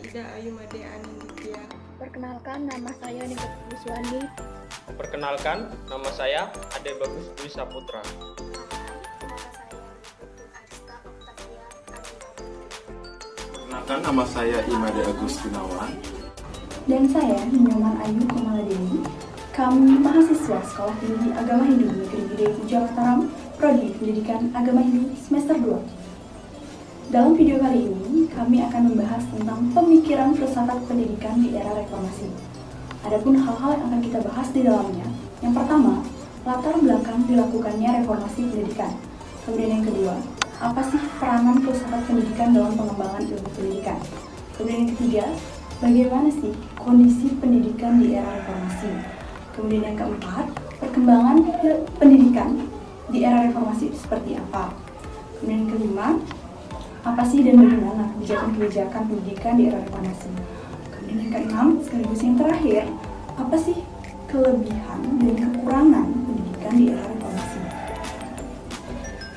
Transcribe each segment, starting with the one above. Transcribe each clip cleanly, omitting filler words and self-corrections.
Ida Ayumade Aninditya. Perkenalkan, nama saya Nika Puswani. Perkenalkan, nama saya Ade Bagus Dwi Saputra. Perkenalkan, nama saya Imade Agus Gunawan. Dan saya Hinyoman Ayu Komaladewi. Kami mahasiswa Sekolah Tinggi Agama Hindu Negeri Gede Puja Mataram, Prodi Pendidikan Agama Hindu semester 2. Dalam video kali ini, kami akan membahas tentang pemikiran filsafat pendidikan di era reformasi. Adapun hal-hal yang akan kita bahas di dalamnya, yang pertama, latar belakang dilakukannya reformasi pendidikan. Kemudian yang kedua, apa sih peranan filsafat pendidikan dalam pengembangan ilmu pendidikan? Kemudian yang ketiga, bagaimana sih kondisi pendidikan di era reformasi? Kemudian yang keempat, perkembangan pendidikan di era reformasi seperti apa? Kemudian yang kelima, apa sih dan bagaimana kebijakan-kebijakan pendidikan di era reformasi? Kemudian yang keenam, sekaligus yang terakhir, apa sih kelebihan dan kekurangan pendidikan di era reformasi?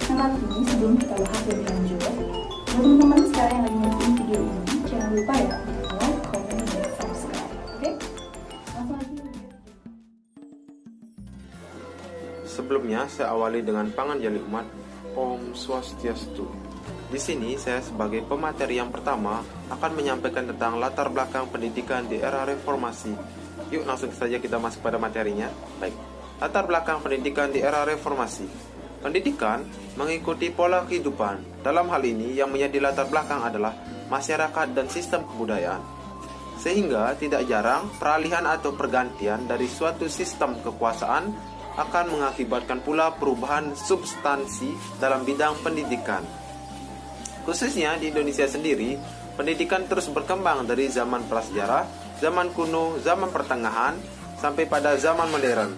Nah, tapi sebelum kita bahas lebih lanjut, buat teman-teman sekarang yang lagi nonton video ini, jangan lupa ya untuk like, komen, dan subscribe. Oke? Langsung aja. Sebelumnya, saya awali dengan panganjali umat Om Swastiastu. Di sini, saya sebagai pemateri yang pertama akan menyampaikan tentang latar belakang pendidikan di era reformasi. Yuk langsung saja kita masuk pada materinya. Baik, latar belakang pendidikan di era reformasi. Pendidikan mengikuti pola kehidupan. Dalam hal ini, yang menjadi latar belakang adalah masyarakat dan sistem kebudayaan. Sehingga tidak jarang peralihan atau pergantian dari suatu sistem kekuasaan akan mengakibatkan pula perubahan substansi dalam bidang pendidikan. Khususnya di Indonesia sendiri, pendidikan terus berkembang dari zaman prasejarah, zaman kuno, zaman pertengahan, sampai pada zaman modern.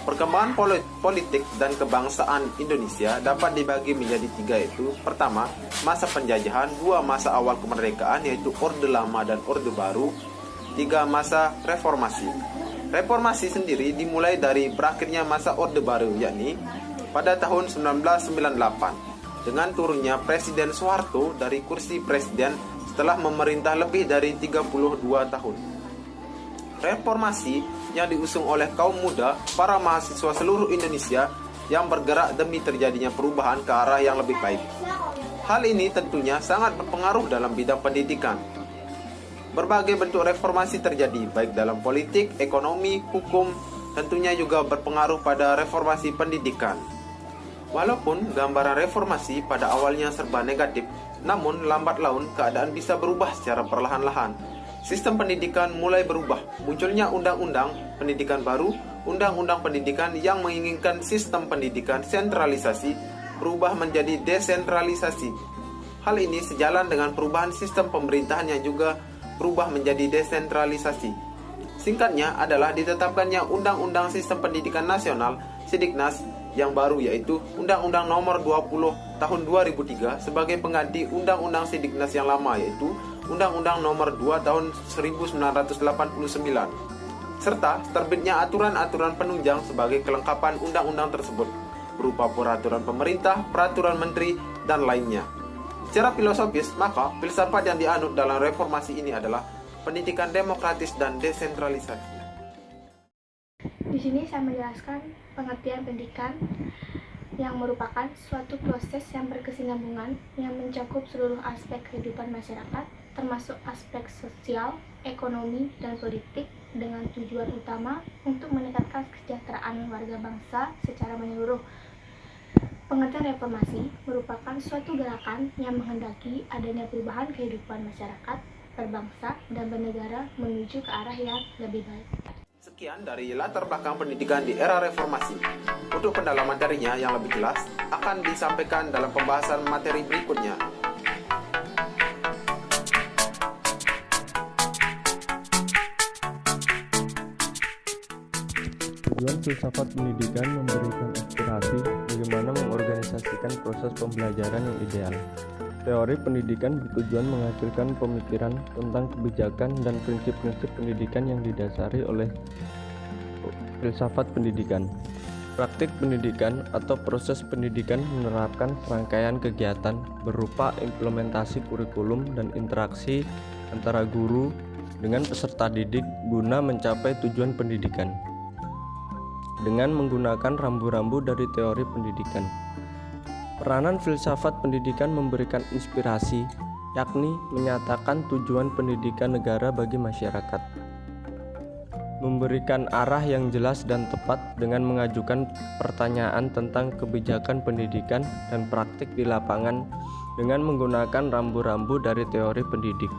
Perkembangan politik dan kebangsaan Indonesia dapat dibagi menjadi tiga, yaitu pertama, masa penjajahan, dua, masa awal kemerdekaan yaitu Orde Lama dan Orde Baru, tiga, masa reformasi. Reformasi sendiri dimulai dari berakhirnya masa Orde Baru, yakni pada tahun 1998 dengan turunnya Presiden Soeharto dari kursi presiden setelah memerintah lebih dari 32 tahun. Reformasi yang diusung oleh kaum muda, para mahasiswa seluruh Indonesia yang bergerak demi terjadinya perubahan ke arah yang lebih baik. Hal ini tentunya sangat berpengaruh dalam bidang pendidikan. Berbagai bentuk reformasi terjadi, baik dalam politik, ekonomi, hukum, tentunya juga berpengaruh pada reformasi pendidikan. Walaupun gambaran reformasi pada awalnya serba negatif, namun lambat laun keadaan bisa berubah secara perlahan-lahan. Sistem pendidikan mulai berubah, munculnya undang-undang pendidikan baru, undang-undang pendidikan yang menginginkan sistem pendidikan sentralisasi berubah menjadi desentralisasi. Hal ini sejalan dengan perubahan sistem pemerintahan yang juga berubah menjadi desentralisasi. Singkatnya adalah ditetapkannya Undang-Undang Sistem Pendidikan Nasional Sidiknas yang baru, yaitu Undang-Undang Nomor 20 Tahun 2003 sebagai pengganti Undang-Undang Sidiknas yang lama, yaitu Undang-Undang Nomor 2 Tahun 1989, serta terbitnya aturan-aturan penunjang sebagai kelengkapan undang-undang tersebut berupa peraturan pemerintah, peraturan menteri, dan lainnya. Secara filosofis, maka filsafat yang dianut dalam reformasi ini adalah pendidikan demokratis dan desentralisasi. Di sini saya menjelaskan pengertian pendidikan yang merupakan suatu proses yang berkesinambungan yang mencakup seluruh aspek kehidupan masyarakat, termasuk aspek sosial, ekonomi, dan politik dengan tujuan utama untuk meningkatkan kesejahteraan warga bangsa secara menyeluruh. Pengertian reformasi merupakan suatu gerakan yang menghendaki adanya perubahan kehidupan masyarakat, berbangsa, dan bernegara menuju ke arah yang lebih baik. Sekian dari latar belakang pendidikan di era reformasi. Untuk pendalaman materinya yang lebih jelas akan disampaikan dalam pembahasan materi berikutnya. Tujuan filsafat pendidikan memberikan inspirasi bagaimana mengorganisasikan proses pembelajaran yang ideal. Teori pendidikan bertujuan menghasilkan pemikiran tentang kebijakan dan prinsip-prinsip pendidikan yang didasari oleh filsafat pendidikan. Praktik pendidikan atau proses pendidikan menerapkan serangkaian kegiatan berupa implementasi kurikulum dan interaksi antara guru dengan peserta didik guna mencapai tujuan pendidikan. Dengan menggunakan rambu-rambu dari teori pendidikan. Peranan filsafat pendidikan memberikan inspirasi, yakni menyatakan tujuan pendidikan negara bagi masyarakat. Memberikan arah yang jelas dan tepat dengan mengajukan pertanyaan tentang kebijakan pendidikan dan praktik di lapangan dengan menggunakan rambu-rambu dari teori pendidik.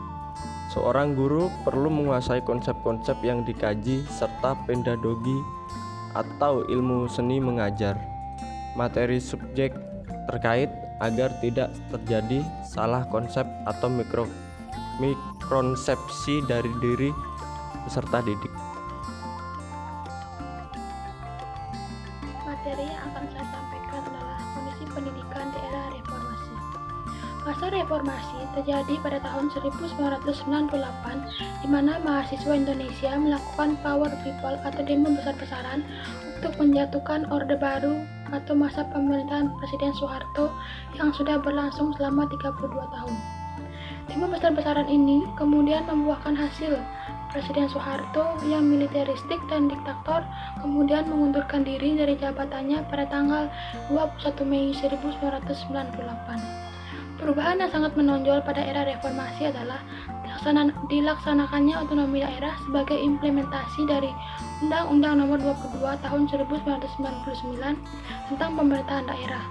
Seorang guru perlu menguasai konsep-konsep yang dikaji serta pedagogi atau ilmu seni mengajar, materi subjek terkait agar tidak terjadi salah konsep atau mikrokonsepsi dari diri peserta didik. Materi yang akan saya sampaikan adalah kondisi pendidikan di era reformasi. Masa reformasi terjadi pada tahun 1998, di mana mahasiswa Indonesia melakukan power people atau demo besar-besaran untuk menjatuhkan Orde Baru atau masa pemerintahan Presiden Soeharto yang sudah berlangsung selama 32 tahun. Demo besar-besaran ini kemudian membuahkan hasil. Presiden Soeharto yang militeristik dan diktator kemudian mengundurkan diri dari jabatannya pada tanggal 21 Mei 1998. Perubahan yang sangat menonjol pada era reformasi adalah dilaksanakannya otonomi daerah sebagai implementasi dari Undang-Undang Nomor 22 Tahun 1999 tentang pemerintahan daerah.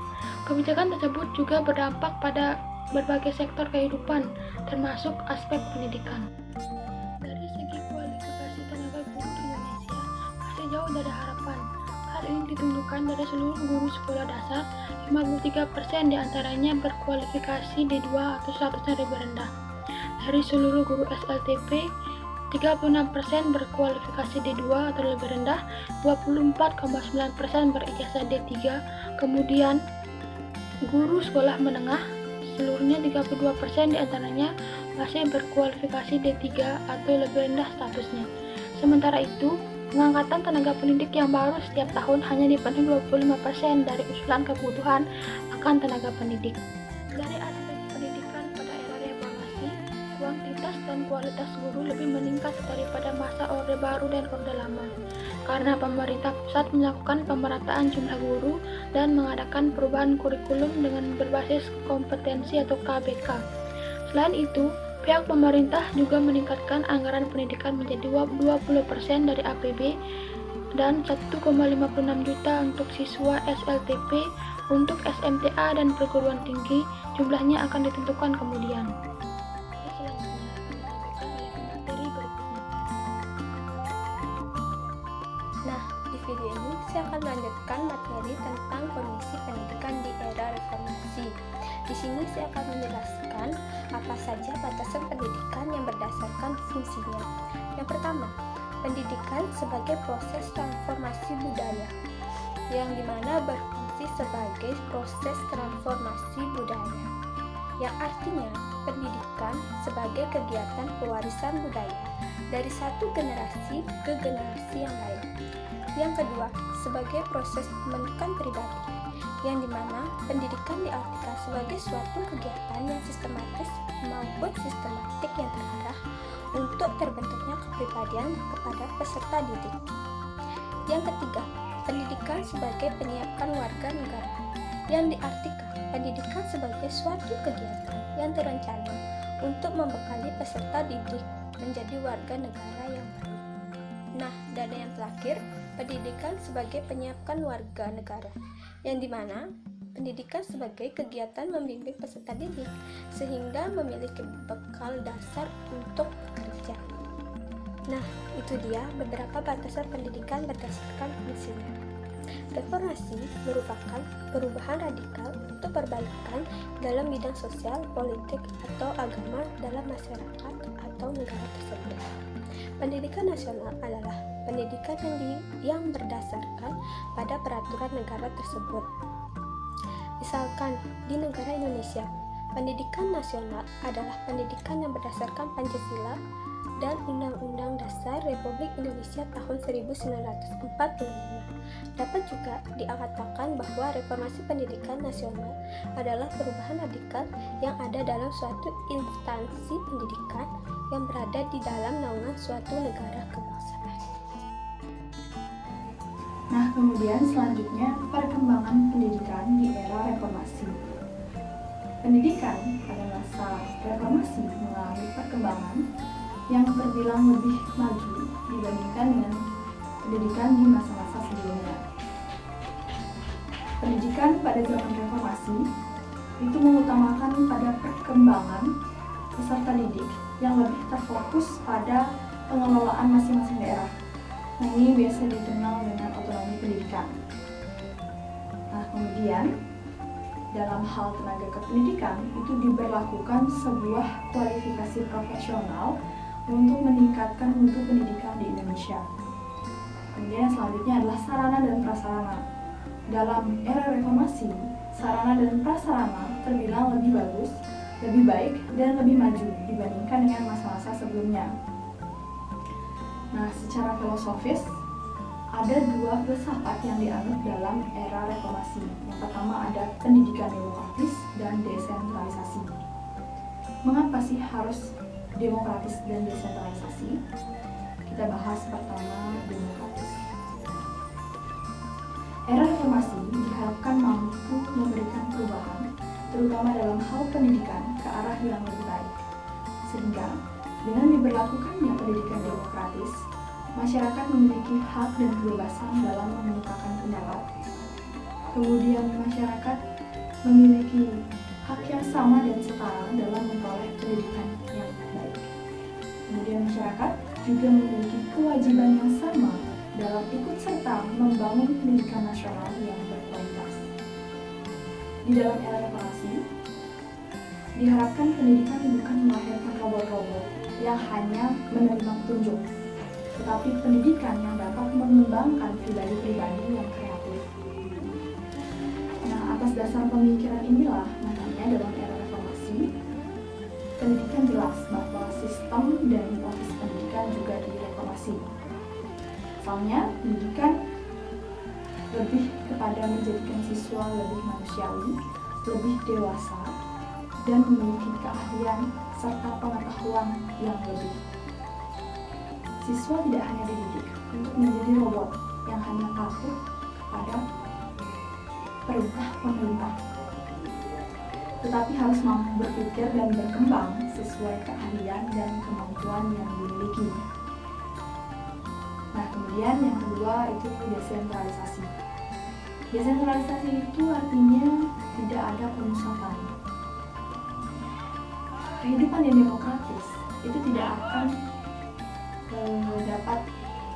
Kebijakan tersebut juga berdampak pada berbagai sektor kehidupan, termasuk aspek pendidikan. Dari segi kualifikasi tenaga guru di Indonesia masih jauh dari harapan. Hal ini ditunjukkan dari seluruh guru sekolah dasar, 53% diantaranya berkualifikasi D2 atau statusnya lebih rendah. Dari seluruh guru SLTP, 36% berkualifikasi D2 atau lebih rendah, 24,9% berijazah D3, kemudian guru sekolah menengah, seluruhnya 32% diantaranya masih berkualifikasi D3 atau lebih rendah statusnya. Sementara itu, pengangkatan tenaga pendidik yang baru setiap tahun hanya dipenuhi 25% dari usulan kebutuhan akan tenaga pendidik. Dari aspek pendidikan pada era reformasi, kuantitas dan kualitas guru lebih meningkat daripada masa Orde Baru dan Orde Lama, karena pemerintah pusat melakukan pemerataan jumlah guru dan mengadakan perubahan kurikulum dengan berbasis kompetensi atau KBK. Selain itu, pihak pemerintah juga meningkatkan anggaran pendidikan menjadi 20% dari APB dan 1,56 juta untuk siswa SLTP. Untuk SMTA dan perguruan tinggi, jumlahnya akan ditentukan kemudian. Selanjutnya, disampaikan oleh materi berikutnya. Nah, di video ini saya akan melanjutkan materi tentang kondisi pendidikan di era reformasi. Di sini saya akan menjelaskan apa saja batasan pendidikan yang berdasarkan fungsinya. Yang pertama, pendidikan sebagai proses transformasi budaya, yang dimana berfungsi sebagai proses transformasi budaya, yang artinya pendidikan sebagai kegiatan pewarisan budaya dari satu generasi ke generasi yang lain. Yang kedua, sebagai proses pembentukan pribadi, yang dimana pendidikan diartikan sebagai suatu kegiatan yang sistematis maupun sistematik yang terarah untuk terbentuknya kepribadian kepada peserta didik. Yang ketiga, pendidikan sebagai penyiapan warga negara, yang diartikan pendidikan sebagai suatu kegiatan yang terencana untuk membekali peserta didik menjadi warga negara yang baik. Nah, dan yang terakhir, pendidikan sebagai penyiapan warga negara, yang dimana pendidikan sebagai kegiatan membimbing peserta didik sehingga memiliki bekal dasar untuk bekerja. Nah, itu dia beberapa batasan pendidikan berdasarkan fungsinya. Reformasi merupakan perubahan radikal atau perbaikan dalam bidang sosial, politik, atau agama dalam masyarakat atau negara tersebut. Pendidikan nasional adalah pendidikan yang berdasarkan pada peraturan negara tersebut. Misalkan di negara Indonesia, pendidikan nasional adalah pendidikan yang berdasarkan Pancasila dan Undang-Undang Dasar Republik Indonesia tahun 1945. Dapat juga dikatakan bahwa reformasi pendidikan nasional adalah perubahan radikal yang ada dalam suatu instansi pendidikan yang berada di dalam naungan suatu negara kebangsaan. Nah, kemudian selanjutnya perkembangan pendidikan di era reformasi. Pendidikan pada masa reformasi mengalami perkembangan yang terbilang lebih maju dibandingkan dengan pendidikan di masa-masa sebelumnya. Pendidikan pada zaman reformasi itu mengutamakan pada perkembangan peserta didik yang lebih terfokus pada pengelolaan masing-masing daerah. Nah, ini biasa dikenal dengan otonomi pendidikan. Nah, kemudian dalam hal tenaga kependidikan itu diberlakukan sebuah kualifikasi profesional untuk meningkatkan mutu pendidikan di Indonesia. Kemudian selanjutnya adalah sarana dan prasarana. Dalam era reformasi, sarana dan prasarana terbilang lebih bagus, lebih baik, dan lebih maju dibandingkan dengan masa-masa sebelumnya. Nah, secara filosofis, ada dua filsafat yang dianut dalam era reformasi. Yang pertama ada pendidikan demokratis dan desentralisasi. Mengapa sih harus demokratis dan desentralisasi? Kita bahas pertama demokratis. Era reformasi diharapkan mampu memberikan perubahan, terutama dalam hal pendidikan, ke arah yang lebih baik. Sehingga dengan diberlakukannya pendidikan demokratis, masyarakat memiliki hak dan kebebasan dalam mengemukakan pendapat. Kemudian masyarakat memiliki hak yang sama dan setara dalam memperoleh pendidikan yang baik. Kemudian masyarakat juga memiliki kewajiban yang sama dalam ikut serta membangun pendidikan nasional yang berkualitas. Di dalam era reformasi, diharapkan pendidikan bukan melahirkan robot-robot yang hanya menerima petunjuk, tetapi pendidikan yang dapat mengembangkan pribadi-pribadi yang kreatif. Nah, atas dasar pemikiran inilah, makanya dalam era reformasi, pendidikan jelas bahwa sistem dan proses pendidikan juga direformasi. Misalnya, pendidikan lebih kepada menjadikan siswa lebih manusiawi, lebih dewasa, dan memiliki keahlian serta pengetahuan yang lebih. Siswa tidak hanya dididik untuk menjadi robot yang hanya patuh kepada perintah pemerintah, tetapi harus mampu berpikir dan berkembang sesuai keahlian dan kemampuan yang dimiliki. Nah, kemudian yang kedua itu desentralisasi. Desentralisasi itu artinya tidak ada pemusatan. Kehidupan yang demokratis itu tidak akan dapat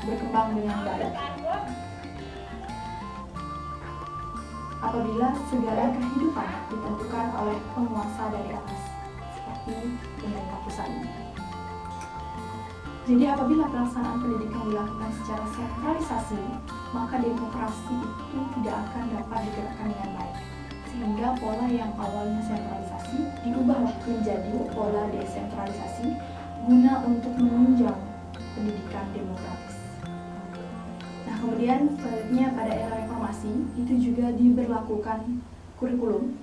berkembang dengan baik apabila segala kehidupan ditentukan oleh penguasa dari atas, seperti pemerintah pusat. Jadi apabila pelaksanaan pendidikan dilakukan secara sentralisasi, maka demokrasi itu tidak akan dapat digerakkan dengan baik, sehingga pola yang awalnya sentralisasi diubahlah menjadi pola desentralisasi guna untuk menunjang pendidikan demokratis. Nah, kemudian selanjutnya pada era reformasi itu juga diberlakukan kurikulum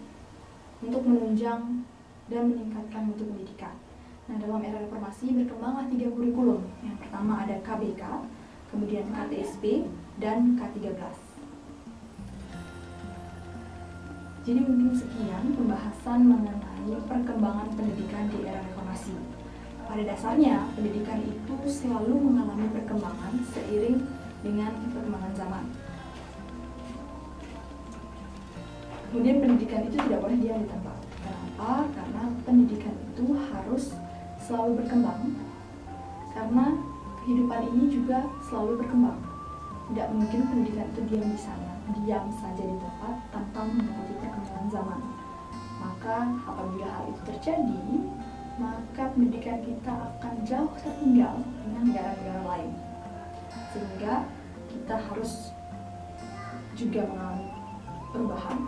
untuk menunjang dan meningkatkan mutu pendidikan. Nah, dalam era reformasi berkembanglah 3 kurikulum. Yang pertama ada KBK, kemudian KTSP, dan K13. Jadi mungkin sekian pembahasan mengenai perkembangan pendidikan di era reformasi. Pada dasarnya, pendidikan itu selalu mengalami perkembangan seiring dengan perkembangan zaman. Kemudian pendidikan itu tidak boleh diam di tempat. Kenapa? Karena pendidikan itu harus selalu berkembang. Karena kehidupan ini juga selalu berkembang. Tidak mungkin pendidikan itu diam di sana, diam saja di tempat tanpa mengikuti perkembangan zaman. Maka apabila hal itu terjadi, maka pendidikan kita akan jauh tertinggal dengan negara-negara lain. Sehingga kita harus juga mengalami perubahan.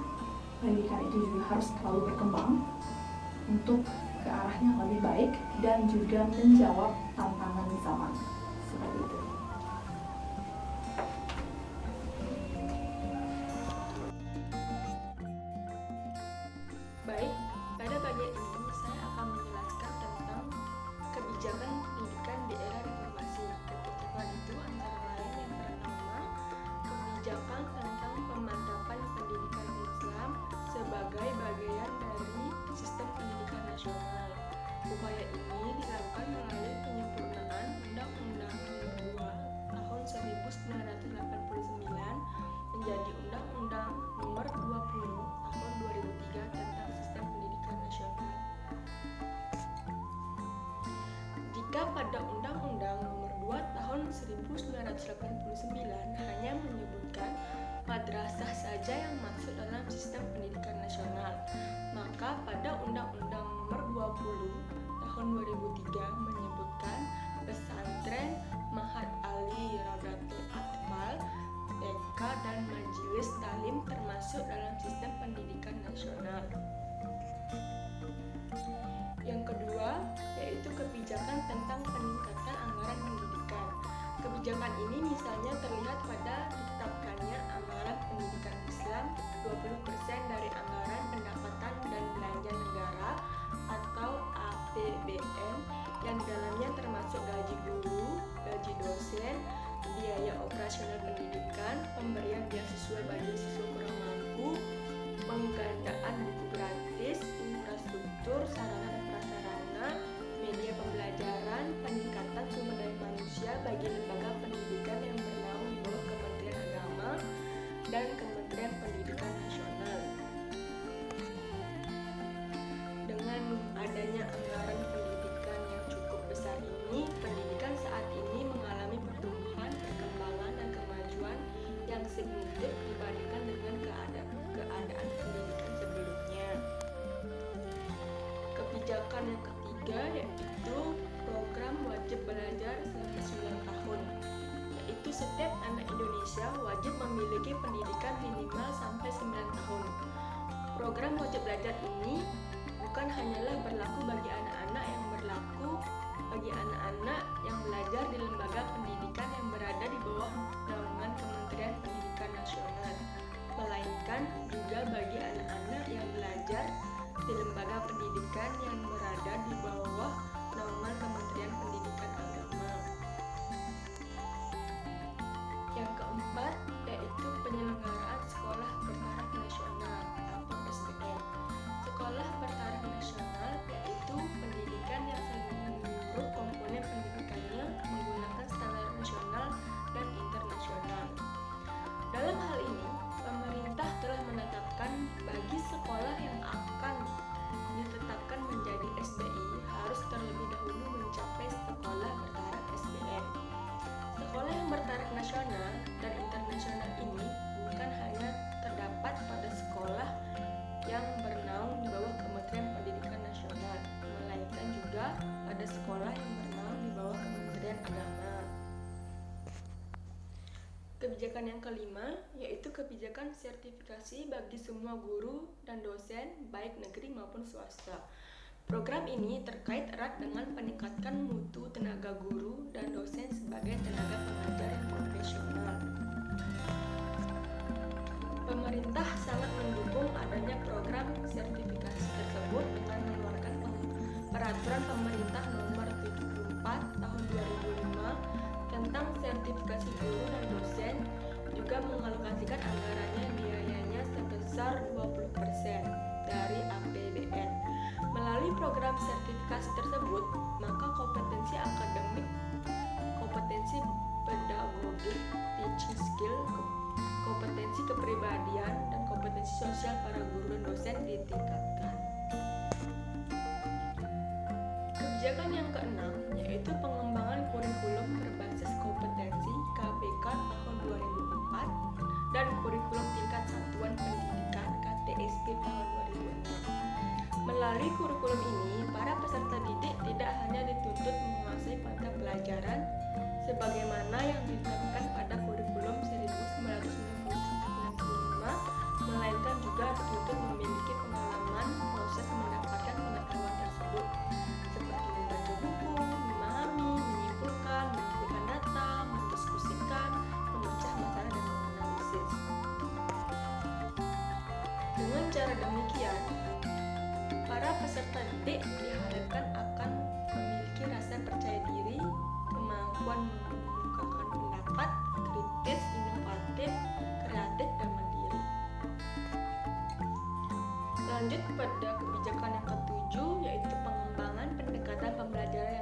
Pendidikan itu juga harus selalu berkembang untuk ke arah yang lebih baik dan juga menjawab tantangan zaman. Seperti itu. dilakukan melalui penyempurnaan Undang-Undang Nomor 2 Tahun 1989 menjadi Undang-Undang Nomor 20 Tahun 2003 tentang Sistem Pendidikan Nasional. Jika pada Undang-Undang Nomor 2 Tahun 1989 hanya menyebutkan madrasah saja yang masuk dalam Sistem Pendidikan Nasional, maka pada Undang-Undang Nomor 20 Tahun 2003 menyebutkan pesantren, Ma'had Ali Raudatul Atfal, TK, dan majelis talim termasuk dalam Sistem Pendidikan Nasional. Yang kedua, yaitu kebijakan tentang peningkatan anggaran pendidikan. Kebijakan ini misalnya terlihat pada ditetapkannya anggaran pendidikan Islam 20% dari anggaran pendapatan dan belanja negara atau APBN, yang di dalamnya termasuk gaji guru, gaji dosen, biaya operasional pendidikan, pemberian beasiswa bagi siswa kurang mampu, penggandaan buku gratis, infrastruktur, sarana dan prasarana, media pembelajaran, peningkatan sumber daya manusia bagi lembaga pendidikan yang bernaung di bawah Kementerian Agama dan Kementerian Pendidikan Nasional. Dengan adanya anggaran pendidikan yang cukup besar ini, pendidikan saat ini mengalami pertumbuhan, perkembangan, dan kemajuan yang signifikan dibandingkan dengan keadaan pendidikan sebelumnya. Kebijakan yang ketiga yaitu program wajib belajar selama 9 tahun, yaitu setiap anak Indonesia wajib memiliki pendidikan minimal sampai 9 tahun. Program wajib belajar ini bukan hanyalah berlaku bagi anak-anak yang belajar di lembaga pendidikan yang berada di bawah naungan Kementerian Pendidikan Nasional, melainkan juga bagi anak-anak yang belajar di lembaga pendidikan yang berada di bawah naungan Kementerian Pendidikan Agama. Yang keempat yaitu penyelenggaraan sekolah bertaraf nasional atau SBN. Sekolah bertaraf nasional yaitu pendidikan yang seluruh komponen pendidikannya menggunakan standar nasional dan internasional. Dalam hal ini, pemerintah telah menetapkan bagi sekolah yang akan ditetapkan menjadi SBI harus terlebih dahulu mencapai sekolah bertaraf SBN. Sekolah yang bertaraf nasional dan internasional ini bukan hanya terdapat pada sekolah yang bernaung di bawah Kementerian Pendidikan Nasional, melainkan juga pada sekolah yang bernaung di bawah Kementerian Agama. Kebijakan yang kelima yaitu kebijakan sertifikasi bagi semua guru dan dosen baik negeri maupun swasta. Program ini terkait erat dengan peningkatan mutu tenaga guru dan dosen sebagai tenaga pengajar yang profesional. Pemerintah sangat mendukung adanya program sertifikasi tersebut dengan mengeluarkan Peraturan Pemerintah Nomor 74 Tahun 2005 tentang sertifikasi guru dan dosen, juga mengalokasikan anggarannya biayanya sebesar 20% dari APBN. Melalui program sertifikasi tersebut, maka kompetensi akademik, kompetensi pedagogik, teaching skill, kompetensi kepribadian, dan kompetensi sosial para guru dan dosen ditingkatkan. Kebijakan yang keenam yaitu pengembangan kurikulum berbasis kompetensi KBK tahun 2004 dan kurikulum tingkat satuan pendidikan KTSP tahun 2006. Melalui kurikulum ini, para peserta didik tidak hanya dituntut menguasai mata pelajaran sebagaimana yang ditetapkan pada kurikulum 1995, melainkan juga dituntut memiliki pengalaman proses mendapatkan pengetahuan tersebut, seperti membaca buku, memahami, menyimpulkan, mengumpulkan data, mendiskusikan, memecah masalah, dan menganalisis. Dengan cara demikian, para peserta didik diharapkan akan memiliki rasa percaya diri, kemampuan mengemukakan pendapat, kritis, inovatif, kreatif, dan mandiri. Lanjut pada kebijakan yang ketujuh, yaitu pengembangan pendekatan pembelajaran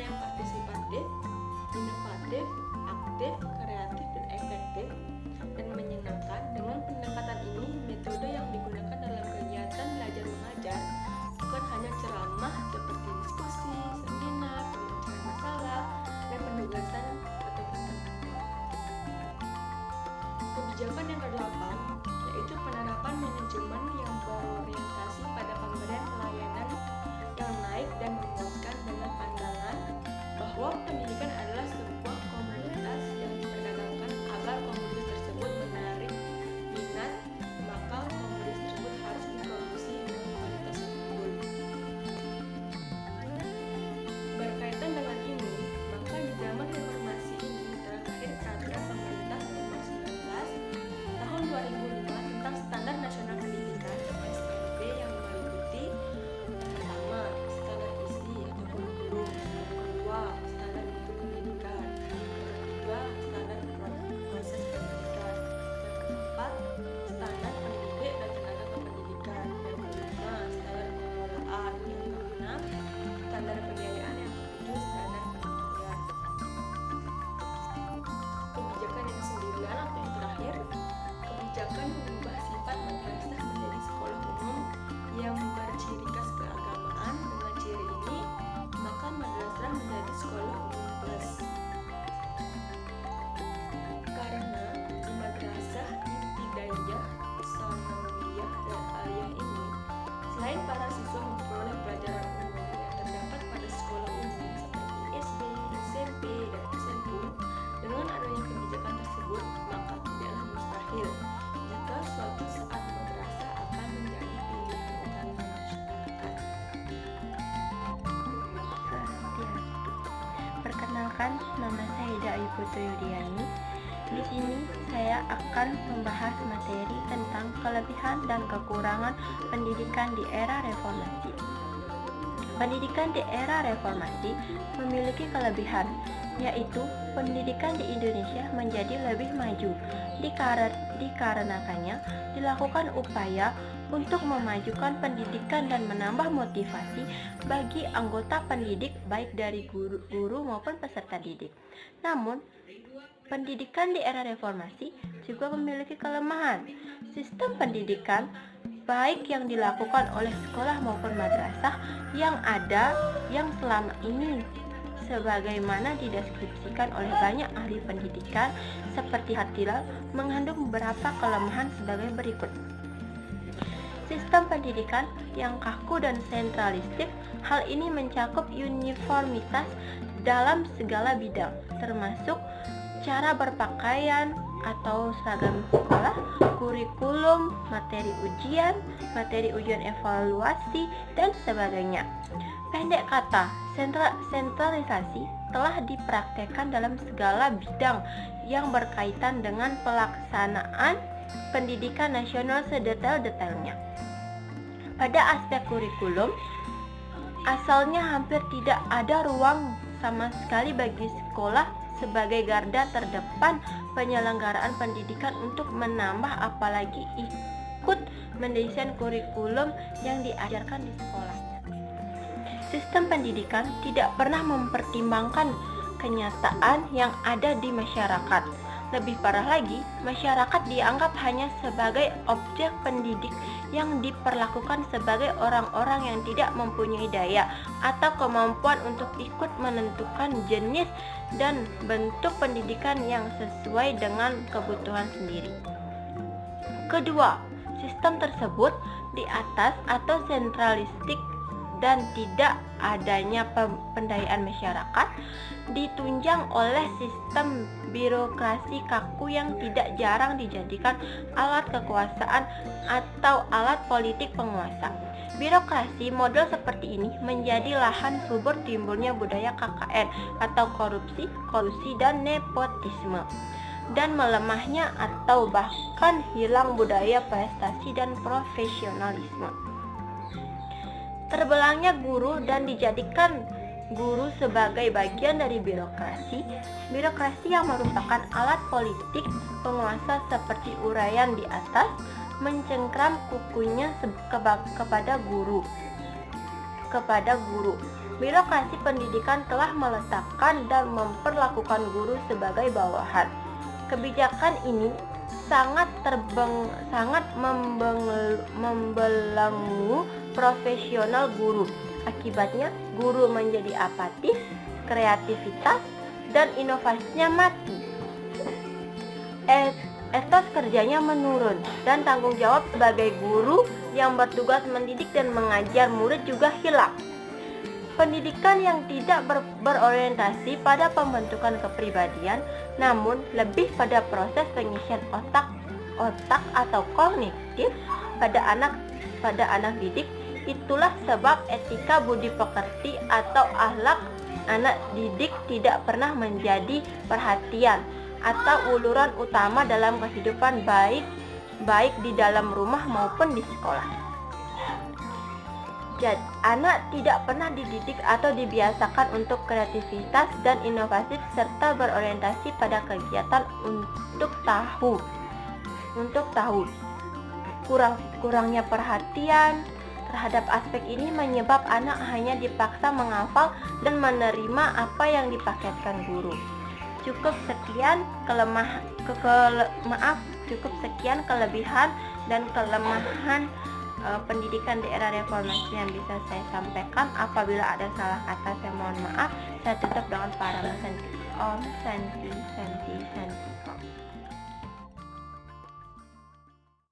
yang partisipatif, inovatif, aktif, kreatif, dan efektif, dan menyenangkan. Dengan pendekatan ini, metode yang digunakan dalam kegiatan belajar mengajar bukan hanya ceramah seperti diskusi, seminar, pemecahan masalah, dan penugasan ataupun tanggapan. Kebijakan yang kedelapan yaitu penerapan manajemen yang berorientasi pada pemberian pelayanan yang naik dan memuaskan dengan pandangan bahwa pendidikan adalah sebuah komunitas yang diperdagangkan. Agar komunitas tersebut menarik minat, maka komunitas tersebut harus diproduksi dengan kualitas unggul. Berkaitan dengan ini, maka di zaman reformasi ini terlahir peraturan pemerintah nomor 19 tahun 2005 tentang Standar Nasional Pendidikan (SNP) yang meliputi pertama, standar isi atau kurikulum, yang kedua, standar mutu pendidikan, yang ketiga, standar proses pendidikan, yang keempat, standar pendidik dan tenaga kependidikan, yang kelima, standar pengelolaan, yang keenam, standar pembiayaan, yang ketujuh, standar penelitian. Kebijakan yang kesembilan atau yang terakhir, kebijakan mengubah sifat madrasah menjadi sekolah umum yang berciri khas keagamaan. Dengan ciri ini, maka madrasah menjadi sekolah umum plus. Karena di madrasah ibtidaiyah, sanawiyah, dan aliyah ini, selain para siswa memperoleh pelajaran umum yang terdapat pada sekolah umum seperti SD, SMP, dan SMP, dengan adanya kebijakan tersebut, maka tidaklah mustahil jika suatu saat madrasah akan menjadi pilihan utama masyarakat. Perkenalkan, nama saya Ida Ayu Putri Yudiani. Di sini saya akan membahas materi tentang kelebihan dan kekurangan pendidikan di era reformasi. Pendidikan di era reformasi memiliki kelebihan, yaitu pendidikan di Indonesia menjadi lebih maju. Dikarenakannya dilakukan upaya untuk memajukan pendidikan dan menambah motivasi bagi anggota pendidik baik dari guru maupun peserta didik. Namun, pendidikan di era reformasi juga memiliki kelemahan. Sistem pendidikan baik yang dilakukan oleh sekolah maupun madrasah yang ada yang selama ini sebagaimana dideskripsikan oleh banyak ahli pendidikan seperti Hattilal, mengandung beberapa kelemahan sebagai berikut. Sistem pendidikan yang kaku dan sentralistik, hal ini mencakup uniformitas dalam segala bidang, termasuk cara berpakaian atau seragam sekolah, kurikulum, materi ujian evaluasi, dan sebagainya. Pendek kata, sentralisasi telah dipraktekkan dalam segala bidang yang berkaitan dengan pelaksanaan pendidikan nasional sedetail-detailnya. Pada aspek kurikulum, asalnya hampir tidak ada ruang sama sekali bagi sekolah sebagai garda terdepan penyelenggaraan pendidikan untuk menambah apalagi ikut mendesain kurikulum yang diajarkan di sekolah. Sistem pendidikan tidak pernah mempertimbangkan kenyataan yang ada di masyarakat. Lebih parah lagi, masyarakat dianggap hanya sebagai objek pendidik yang diperlakukan sebagai orang-orang yang tidak mempunyai daya atau kemampuan untuk ikut menentukan jenis dan bentuk pendidikan yang sesuai dengan kebutuhan sendiri. Kedua, sistem tersebut di atas atau sentralistik dan tidak adanya pemberdayaan masyarakat ditunjang oleh sistem birokrasi kaku yang tidak jarang dijadikan alat kekuasaan atau alat politik penguasa. Birokrasi model seperti ini menjadi lahan subur timbulnya budaya KKN atau korupsi, kolusi, dan nepotisme, dan melemahnya atau bahkan hilang budaya prestasi dan profesionalisme. Terbelangnya guru dan dijadikan guru sebagai bagian dari birokrasi yang merupakan alat politik penguasa seperti uraian di atas, mencengkram kukunya kepada guru. Birokrasi pendidikan telah meletakkan dan memperlakukan guru sebagai bawahan. Kebijakan ini sangat membelenggu profesional guru. Akibatnya, guru menjadi apatis, kreativitas, dan inovasinya mati. Etos kerjanya menurun, dan tanggung jawab sebagai guru yang bertugas mendidik dan mengajar murid juga hilang. Pendidikan yang tidak berorientasi pada pembentukan kepribadian, namun lebih pada proses pengisian otak atau kognitif pada anak didik. Itulah sebab etika budi pekerti atau akhlak anak didik tidak pernah menjadi perhatian atau uluran utama dalam kehidupan baik di dalam rumah maupun di sekolah. Jadi, anak tidak pernah dididik atau dibiasakan untuk kreativitas dan inovasi serta berorientasi pada kegiatan untuk tahu. Kurangnya perhatian terhadap aspek ini menyebab anak hanya dipaksa menghafal dan menerima apa yang dipaketkan guru. Cukup sekian kelebihan dan kelemahan pendidikan di era reformasi yang bisa saya sampaikan. Apabila ada salah kata, saya mohon maaf. Saya tutup dengan para Om Santi.